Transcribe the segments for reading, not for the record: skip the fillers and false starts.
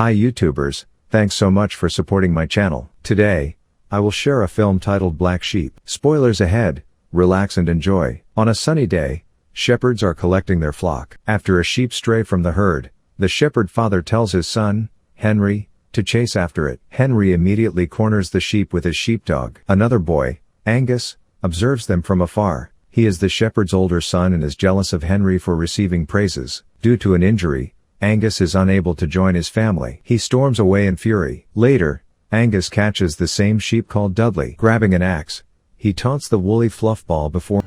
Hi YouTubers, thanks so much for supporting my channel. Today, I will share a film titled Black Sheep. Spoilers ahead, relax and enjoy. On a sunny day, shepherds are collecting their flock. After a sheep stray from the herd, the shepherd father tells his son, Henry, to chase after it. Henry immediately corners the sheep with his sheepdog. Another boy, Angus, observes them from afar. He is the shepherd's older son and is jealous of Henry for receiving praises. Due to an injury, Angus is unable to join his family. He storms away in fury. Later, Angus catches the same sheep called Dudley. Grabbing an axe, he taunts the woolly fluffball before.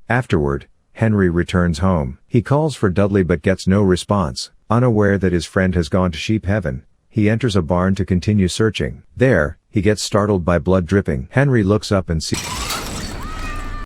Afterward, Henry returns home. He calls for Dudley but gets no response. Unaware that his friend has gone to sheep heaven, he enters a barn to continue searching. There, he gets startled by blood dripping. Henry looks up and sees.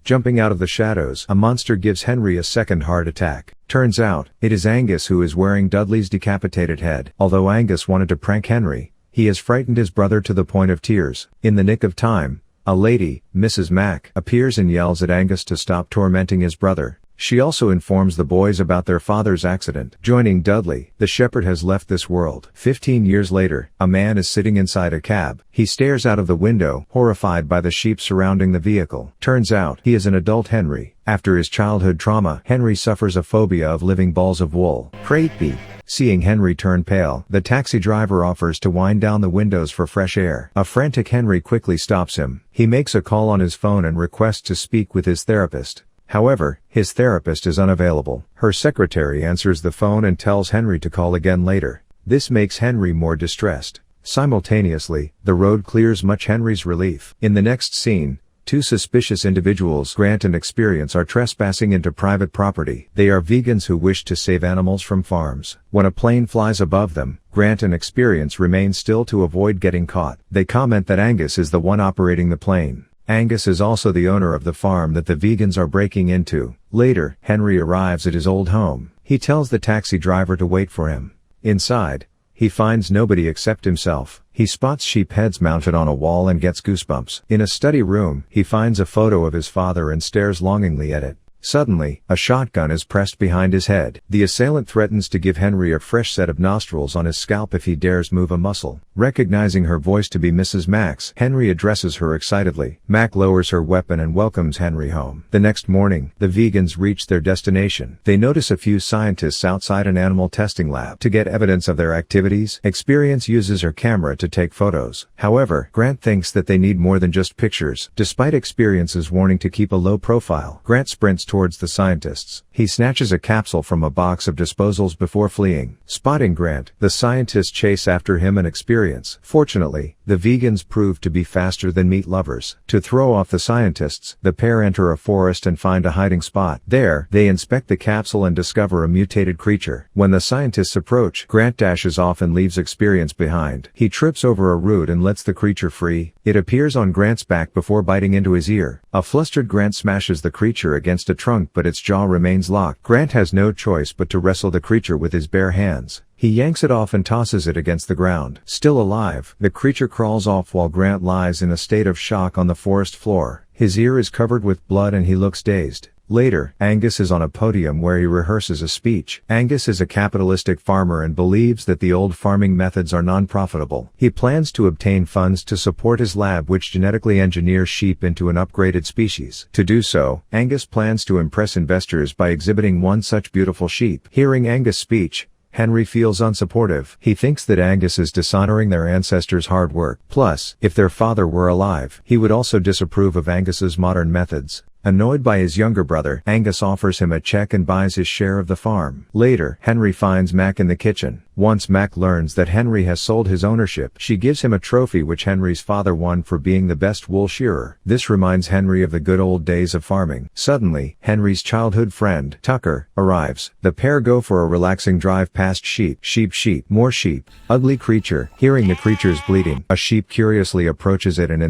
Jumping out of the shadows, a monster gives Henry a second heart attack. Turns out, it is Angus who is wearing Dudley's decapitated head. Although Angus wanted to prank Henry, he has frightened his brother to the point of tears. In the nick of time, a lady, Mrs. Mac, appears and yells at Angus to stop tormenting his brother. She also informs the boys about their father's accident. Joining Dudley, the shepherd has left this world. 15 years later, a man is sitting inside a cab. He stares out of the window, horrified by the sheep surrounding the vehicle. Turns out, he is an adult Henry. After his childhood trauma, Henry suffers a phobia of living balls of wool. Creepy. Seeing Henry turn pale, the taxi driver offers to wind down the windows for fresh air. A frantic Henry quickly stops him. He makes a call on his phone and requests to speak with his therapist. However, his therapist is unavailable. Her secretary answers the phone and tells Henry to call again later. This makes Henry more distressed. Simultaneously, the road clears, much Henry's relief. In the next scene, two suspicious individuals, Grant and Experience, are trespassing into private property. They are vegans who wish to save animals from farms. When a plane flies above them, Grant and Experience remain still to avoid getting caught. They comment that Angus is the one operating the plane. Angus is also the owner of the farm that the vegans are breaking into. Later, Henry arrives at his old home. He tells the taxi driver to wait for him. Inside, he finds nobody except himself. He spots sheep heads mounted on a wall and gets goosebumps. In a study room, he finds a photo of his father and stares longingly at it. Suddenly, a shotgun is pressed behind his head. The assailant threatens to give Henry a fresh set of nostrils on his scalp if he dares move a muscle. Recognizing her voice to be Mrs. Max, Henry addresses her excitedly. Mac lowers her weapon and welcomes Henry home. The next morning, the vegans reach their destination. They notice a few scientists outside an animal testing lab. To get evidence of their activities, Experience uses her camera to take photos. However, Grant thinks that they need more than just pictures. Despite Experience's warning to keep a low profile, Grant sprints towards the scientists. He snatches a capsule from a box of disposals before fleeing. Spotting Grant, the scientists chase after him and Experience. Fortunately, the vegans prove to be faster than meat lovers. To throw off the scientists, the pair enter a forest and find a hiding spot. There, they inspect the capsule and discover a mutated creature. When the scientists approach, Grant dashes off and leaves Experience behind. He trips over a root and lets the creature free. It appears on Grant's back before biting into his ear. A flustered Grant smashes the creature against a trunk, but its jaw remains locked. Grant has no choice but to wrestle the creature with his bare hands. He yanks it off and tosses it against the ground. Still alive, the creature crawls off while Grant lies in a state of shock on the forest floor. His ear is covered with blood and he looks dazed. Later, Angus is on a podium where he rehearses a speech. Angus is a capitalistic farmer and believes that the old farming methods are non-profitable. He plans to obtain funds to support his lab, which genetically engineers sheep into an upgraded species. To do so, Angus plans to impress investors by exhibiting one such beautiful sheep. Hearing Angus' speech, Henry feels unsupportive. He thinks that Angus is dishonoring their ancestors' hard work. Plus, if their father were alive, he would also disapprove of Angus's modern methods. Annoyed by his younger brother, Angus offers him a check and buys his share of the farm. Later, Henry finds Mac in the kitchen. Once Mac learns that Henry has sold his ownership, she gives him a trophy which Henry's father won for being the best wool shearer. This reminds Henry of the good old days of farming. Suddenly, Henry's childhood friend, Tucker, arrives. The pair go for a relaxing drive past sheep. Sheep, more sheep. Ugly creature. Hearing the creature's bleating, a sheep curiously approaches it and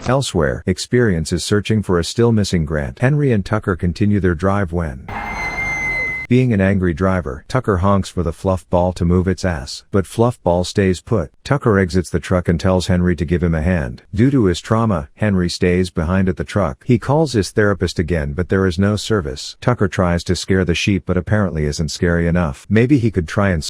Elsewhere, Experience is searching for a still missing Grant. Henry and Tucker continue their drive when Being an angry driver, Tucker honks for the fluff ball to move its ass. But fluff ball stays put. Tucker exits the truck and tells Henry to give him a hand. Due to his trauma, Henry stays behind at the truck. He calls his therapist again, but there is no service. Tucker tries to scare the sheep but apparently isn't scary enough. Maybe he could try and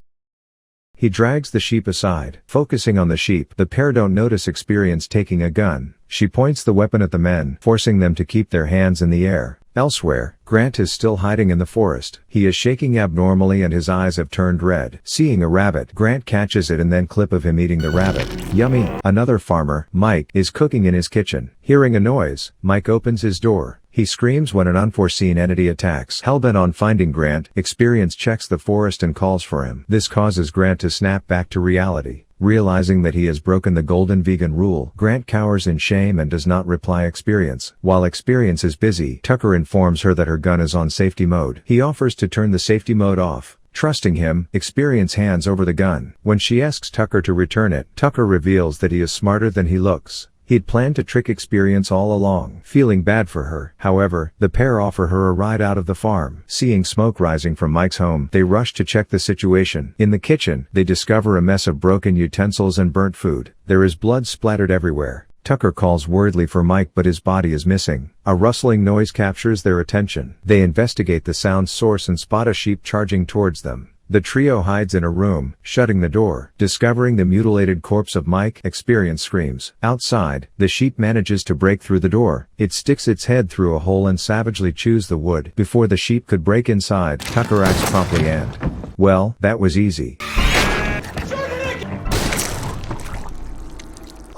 he drags the sheep aside. Focusing on the sheep, the pair don't notice Experience taking a gun. She points the weapon at the men, forcing them to keep their hands in the air. Elsewhere, Grant is still hiding in the forest. He is shaking abnormally and his eyes have turned red. Seeing a rabbit, Grant catches it and then clip of him eating the rabbit. Yummy! Another farmer, Mike, is cooking in his kitchen. Hearing a noise, Mike opens his door. He screams when an unforeseen entity attacks. Hellbent on finding Grant, Experience checks the forest and calls for him. This causes Grant to snap back to reality. Realizing that he has broken the golden vegan rule, Grant cowers in shame and does not reply Experience. While Experience is busy, Tucker informs her that her gun is on safety mode. He offers to turn the safety mode off. Trusting him, Experience hands over the gun. When she asks Tucker to return it, Tucker reveals that he is smarter than he looks. He'd planned to trick Experience all along. Feeling bad for her, however, the pair offer her a ride out of the farm. Seeing smoke rising from Mike's home, they rush to check the situation. In the kitchen, they discover a mess of broken utensils and burnt food. There is blood splattered everywhere. Tucker calls wordly for Mike but his body is missing. A rustling noise captures their attention. They investigate the sound source and spot a sheep charging towards them. The trio hides in a room, shutting the door. Discovering the mutilated corpse of Mike, Experience screams. Outside, the sheep manages to break through the door. It sticks its head through a hole and savagely chews the wood. Before the sheep could break inside, Tucker acts promptly and, well, that was easy.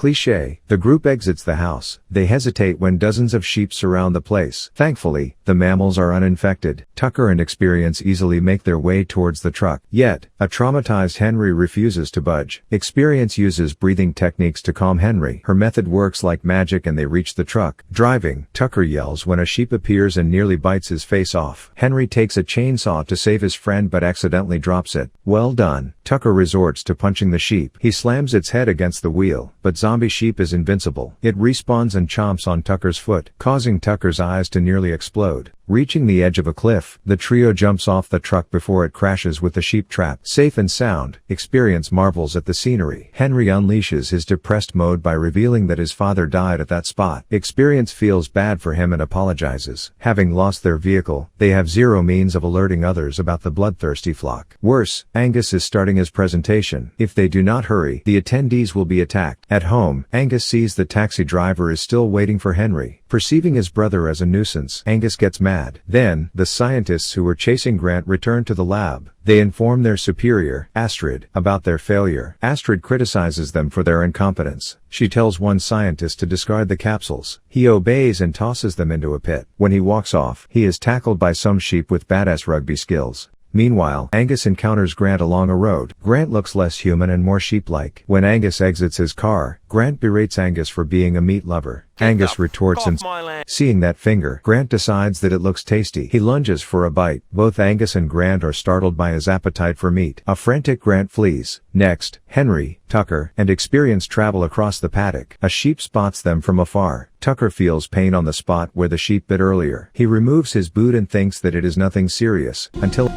Cliché. The group exits the house. They hesitate when dozens of sheep surround the place. Thankfully, the mammals are uninfected. Tucker and Experience easily make their way towards the truck. Yet, a traumatized Henry refuses to budge. Experience uses breathing techniques to calm Henry. Her method works like magic and they reach the truck. Driving, Tucker yells when a sheep appears and nearly bites his face off. Henry takes a chainsaw to save his friend but accidentally drops it. Well done. Tucker resorts to punching the sheep. He slams its head against the wheel, but zombie sheep is invincible. It respawns and chomps on Tucker's foot, causing Tucker's eyes to nearly explode. Reaching the edge of a cliff, the trio jumps off the truck before it crashes with the sheep trap. Safe and sound, Experience marvels at the scenery. Henry unleashes his depressed mode by revealing that his father died at that spot. Experience feels bad for him and apologizes. Having lost their vehicle, they have zero means of alerting others about the bloodthirsty flock. Worse, Angus is starting his presentation. If they do not hurry, the attendees will be attacked. At home, Angus sees the taxi driver is still waiting for Henry. Perceiving his brother as a nuisance, Angus gets mad. Then, the scientists who were chasing Grant return to the lab. They inform their superior, Astrid, about their failure. Astrid criticizes them for their incompetence. She tells one scientist to discard the capsules. He obeys and tosses them into a pit. When he walks off, he is tackled by some sheep with badass rugby skills. Meanwhile, Angus encounters Grant along a road. Grant looks less human and more sheep-like. When Angus exits his car, Grant berates Angus for being a meat lover. Angus retorts and, seeing that finger, Grant decides that it looks tasty. He lunges for a bite. Both Angus and Grant are startled by his appetite for meat. A frantic Grant flees. Next, Henry, Tucker, and Experience travel across the paddock. A sheep spots them from afar. Tucker feels pain on the spot where the sheep bit earlier. He removes his boot and thinks that it is nothing serious, until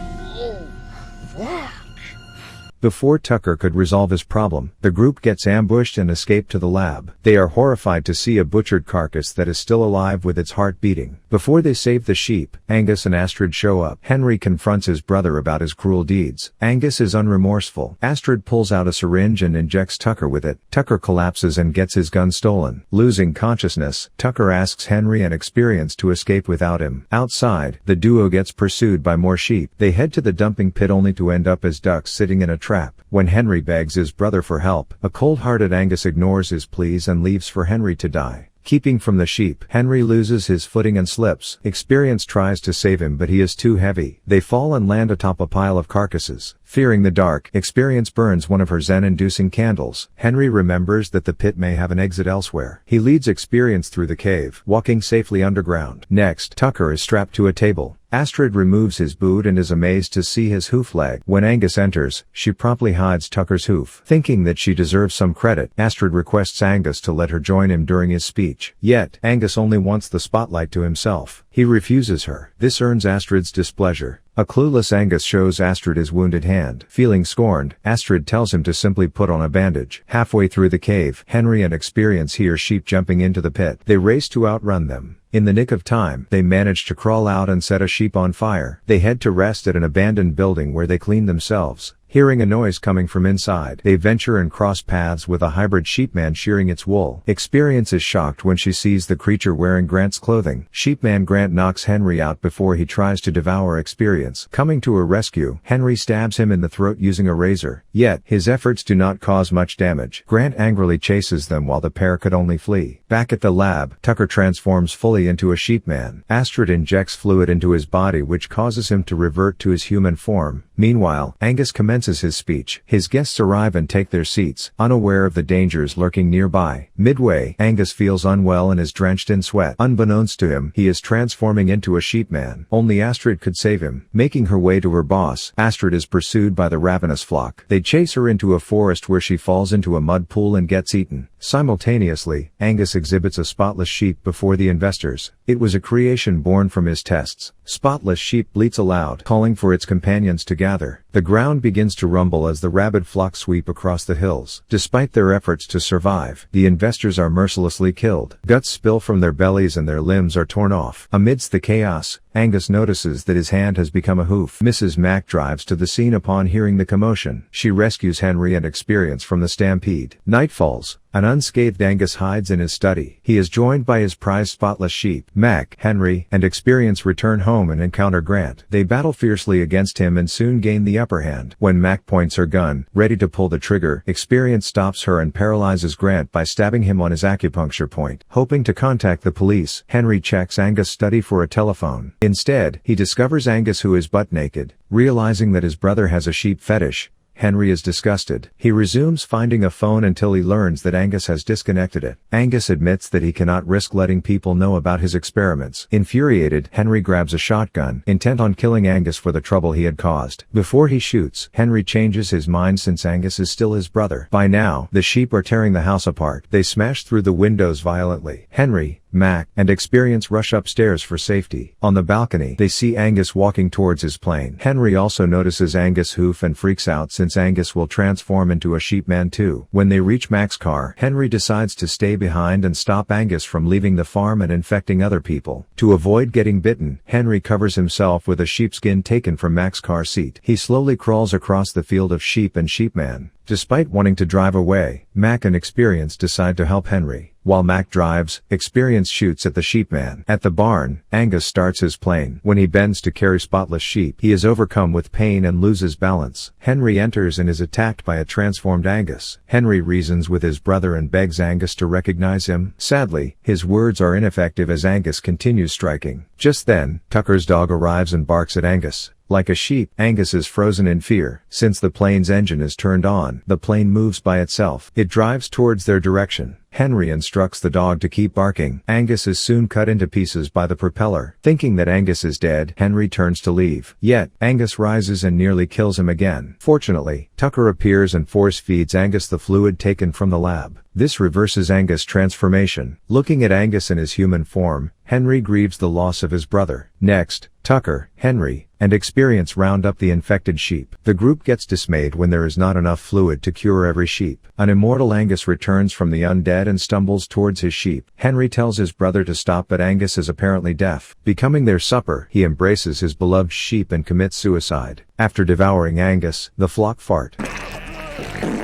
before Tucker could resolve his problem, the group gets ambushed and escape to the lab. They are horrified to see a butchered carcass that is still alive with its heart beating. Before they save the sheep, Angus and Astrid show up. Henry confronts his brother about his cruel deeds. Angus is unremorseful. Astrid pulls out a syringe and injects Tucker with it. Tucker collapses and gets his gun stolen. Losing consciousness, Tucker asks Henry and Experience to escape without him. Outside, the duo gets pursued by more sheep. They head to the dumping pit only to end up as ducks sitting in a trap. When Henry begs his brother for help, a cold-hearted Angus ignores his pleas and leaves for Henry to die. Keeping from the sheep, Henry loses his footing and slips. Experience tries to save him but he is too heavy. They fall and land atop a pile of carcasses. Fearing the dark, Experience burns one of her zen-inducing candles. Henry remembers that the pit may have an exit elsewhere. He leads Experience through the cave, walking safely underground. Next, Tucker is strapped to a table. Astrid removes his boot and is amazed to see his hoof leg. When Angus enters, she promptly hides Tucker's hoof. Thinking that she deserves some credit, Astrid requests Angus to let her join him during his speech. Yet, Angus only wants the spotlight to himself. He refuses her. This earns Astrid's displeasure. A clueless Angus shows Astrid his wounded hand. Feeling scorned, Astrid tells him to simply put on a bandage. Halfway through the cave, Henry and Experience hear sheep jumping into the pit. They race to outrun them. In the nick of time, they manage to crawl out and set a sheep on fire. They head to rest at an abandoned building where they clean themselves. Hearing a noise coming from inside, they venture and cross paths with a hybrid sheepman shearing its wool. Experience is shocked when she sees the creature wearing Grant's clothing. Sheepman Grant knocks Henry out before he tries to devour Experience. Coming to her rescue, Henry stabs him in the throat using a razor. Yet, his efforts do not cause much damage. Grant angrily chases them while the pair could only flee. Back at the lab, Tucker transforms fully into a sheepman. Astrid injects fluid into his body which causes him to revert to his human form. Meanwhile, Angus commences his speech. His guests arrive and take their seats, unaware of the dangers lurking nearby. Midway, Angus feels unwell and is drenched in sweat. Unbeknownst to him, he is transforming into a sheepman. Only Astrid could save him. Making her way to her boss, Astrid is pursued by the ravenous flock. They chase her into a forest where she falls into a mud pool and gets eaten. Simultaneously, Angus exhibits a spotless sheep before the investors. It was a creation born from his tests. Spotless sheep bleats aloud, calling for its companions to gather. The ground begins to rumble as the rabid flock sweep across the hills. Despite their efforts to survive, the investors are mercilessly killed. Guts spill from their bellies and their limbs are torn off. Amidst the chaos, Angus notices that his hand has become a hoof. Mrs. Mack drives to the scene upon hearing the commotion. She rescues Henry and Experience from the stampede. Night falls. An unscathed Angus hides in his study. He is joined by his prized spotless sheep. Mac, Henry, and Experience return home and encounter Grant. They battle fiercely against him and soon gain the upper hand. When Mac points her gun, ready to pull the trigger, Experience stops her and paralyzes Grant by stabbing him on his acupuncture point. Hoping to contact the police, Henry checks Angus' study for a telephone. Instead, he discovers Angus who is butt naked. Realizing that his brother has a sheep fetish, Henry is disgusted. He resumes finding a phone until he learns that Angus has disconnected it. Angus admits that he cannot risk letting people know about his experiments. Infuriated, Henry grabs a shotgun, intent on killing Angus for the trouble he had caused. Before he shoots, Henry changes his mind since Angus is still his brother. By now, the sheep are tearing the house apart. They smash through the windows violently. Henry, Mac, and Experience rush upstairs for safety. On the balcony, they see Angus walking towards his plane. Henry also notices Angus' hoof and freaks out since Angus will transform into a sheepman too. When they reach Mac's car, Henry decides to stay behind and stop Angus from leaving the farm and infecting other people. To avoid getting bitten, Henry covers himself with a sheepskin taken from Mac's car seat. He slowly crawls across the field of sheep and sheepman. Despite wanting to drive away, Mac and Experience decide to help Henry. While Mac drives, Experience shoots at the sheepman. At the barn, Angus starts his plane. When he bends to carry spotless sheep, he is overcome with pain and loses balance. Henry enters and is attacked by a transformed Angus. Henry reasons with his brother and begs Angus to recognize him. Sadly, his words are ineffective as Angus continues striking. Just then, Tucker's dog arrives and barks at Angus. Like a sheep, Angus is frozen in fear. Since the plane's engine is turned on, the plane moves by itself. It drives towards their direction. Henry instructs the dog to keep barking. Angus is soon cut into pieces by the propeller. Thinking that Angus is dead, Henry turns to leave. Yet, Angus rises and nearly kills him again. Fortunately, Tucker appears and force feeds Angus the fluid taken from the lab. This reverses Angus' transformation. Looking at Angus in his human form, Henry grieves the loss of his brother. Next, Tucker, Henry, and Experience round up the infected sheep. The group gets dismayed when there is not enough fluid to cure every sheep. An immortal Angus returns from the undead and stumbles towards his sheep. Henry tells his brother to stop, but Angus is apparently deaf. Becoming their supper, he embraces his beloved sheep and commits suicide. After devouring Angus, the flock fart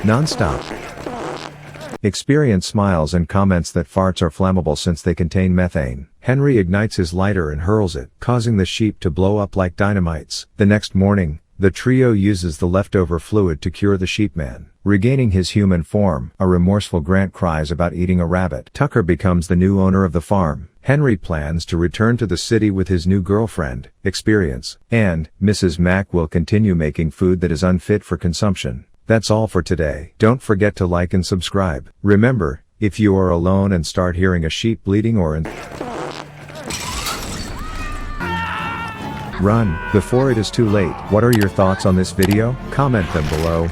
non-stop. Experience smiles and comments that farts are flammable since they contain methane. Henry ignites his lighter and hurls it, causing the sheep to blow up like dynamites. The next morning, the trio uses the leftover fluid to cure the sheepman. Regaining his human form, a remorseful Grant cries about eating a rabbit. Tucker becomes the new owner of the farm. Henry plans to return to the city with his new girlfriend, Experience, and Mrs. Mack will continue making food that is unfit for consumption. That's all for today. Don't forget to like and subscribe. Remember, if you are alone and start hearing a sheep bleating or run before it is too late. What are your thoughts on this video? Comment them below.